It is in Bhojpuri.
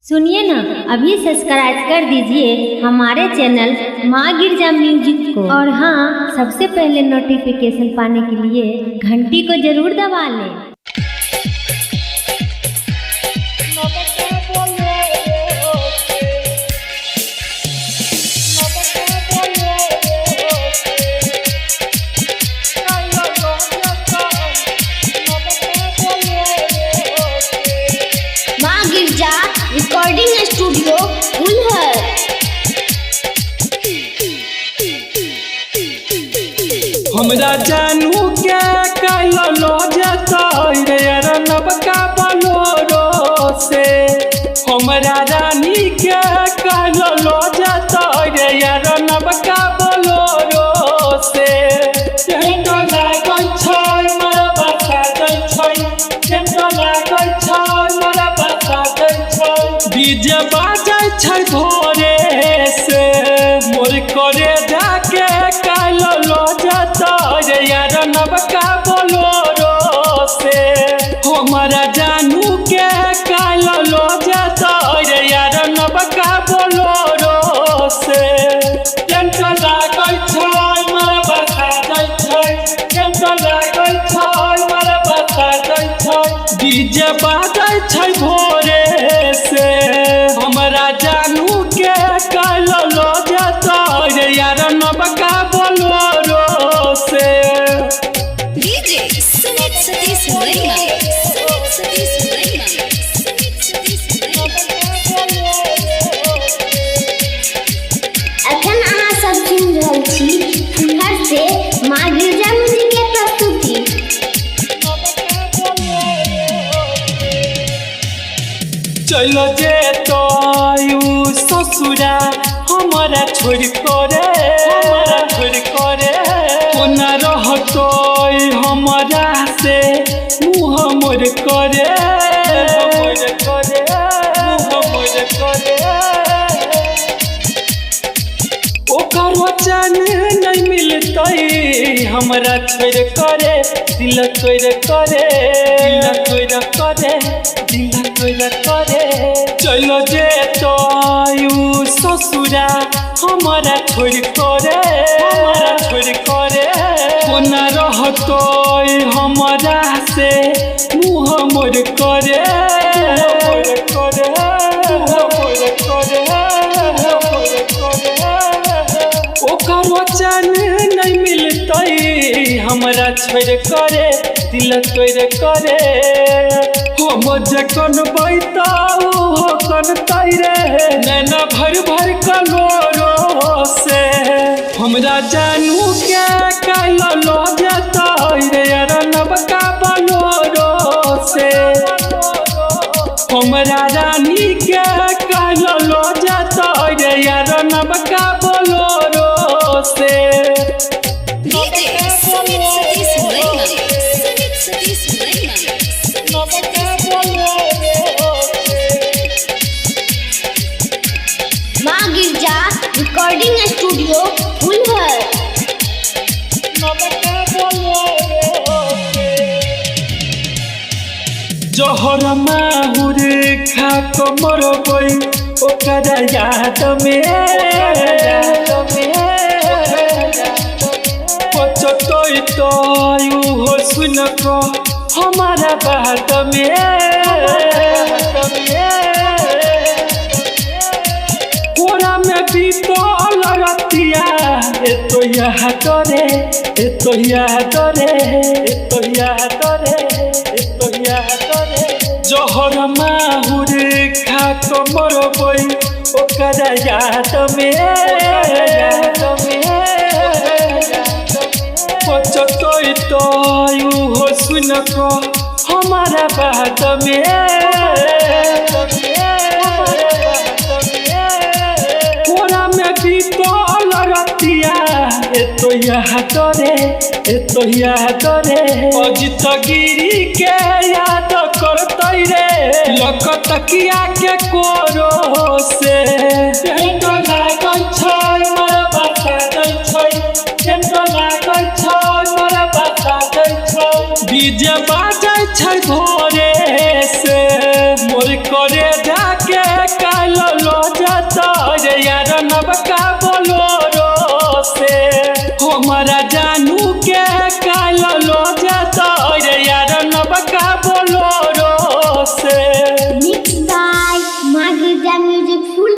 सुनिए ना, अभी सब्सक्राइब कर दीजिए हमारे चैनल माँ गिरजा म्यूजिक को। और हाँ, सबसे पहले नोटिफिकेशन पाने के लिए घंटी को जरूर दबा लें। माँ गिरजा रिकॉर्डिंग स्टूडियो फुलहर। हमरा जानू के कालो लो जतई रे अरनब का बलोरो से। हमरा रानी के कालो लो जतई रे अरनब का बलोरो से। केंतो लागल छै मोर बता दै छै, केंतो लागल छै मोर बता दै छै। डीजे बाजै छै भोरे से, मोर करे जाके कालो लो जतई रे अरनब का बलोरो से। हमरा जानू के कालो लो जतई रे अरनब का बलोरो से। केंतो लागल छै मोर बता दै छै, केंतो लागल छै मोर बता दै छै। डीजे बाजै छै भोरे से, हमरा जानू के कालो लो जतई रे अरनब का बलोरो से। डीजे सुमित सतीश वर्मा, सुमित सतीश वर्मा, सुमित सतीश वर्मा। अखन अहाँ सब सुन रहल छी फुलहर से माँ गिरजा म्यूजिक के प्रस्तुति। चलो जेतो ससुरा हमारा छोड़ करे, हमारा छोड़ करे। कोना रहतो हमारा से मुँह मोर करे, मोर करे, मुँह मोर करे। ओकर वचन नहीं मिलतई हमरा छोड़ करे, दिल तोड़ करे, दिल तोड़ करे, दिल तोड़ करे। चलो जेतो ससुरा हमारा छोड़ करे, हमारा छोड़ करे। कोना रहतो हमारा से मुँह मोर करे, मोर करे, मोर करे, मोर करे। ओकर वचन नहीं मिलतई हमरा छोड़ करे, दिल तोड़ करे। हम जखन बैताऊ हो कन तैरे नैना भर भर कलोरो से। हमरा जानू के कालो लो जतई रे अरनब का बलोरो से। हमरा रानी के कालो लो जतई रे अरनब का बलोरो से। डीजे सुमित सतीश वर्मा, सुमित सतीश वर्मा, सुमित सतीश वर्मा। माँ गिरजा रिकॉर्डिंग स्टूडियो फुलहर। जहर माहुर खा कमर बई ओकरा याद में पचतई तय हो सुन को हमारा बात में। कोरा में बीतल रतिया एतो याद रे, एतो याद रे, एतो याद रे, एतो याद रे। जहर माहुर खा कमर बई ओकरा याद में पचतई तय हो सुन को हमारा बात में। कोरा में बीतल रतिया एतो याद रे, एतो याद रे। अजित गिरी के याद करतई रे लकत किया के कोरो से। केंतो लागल छै मोर बता दै छै, केंतो लागल छै मोर बता दै छै। डीजे बाजै छै भोरे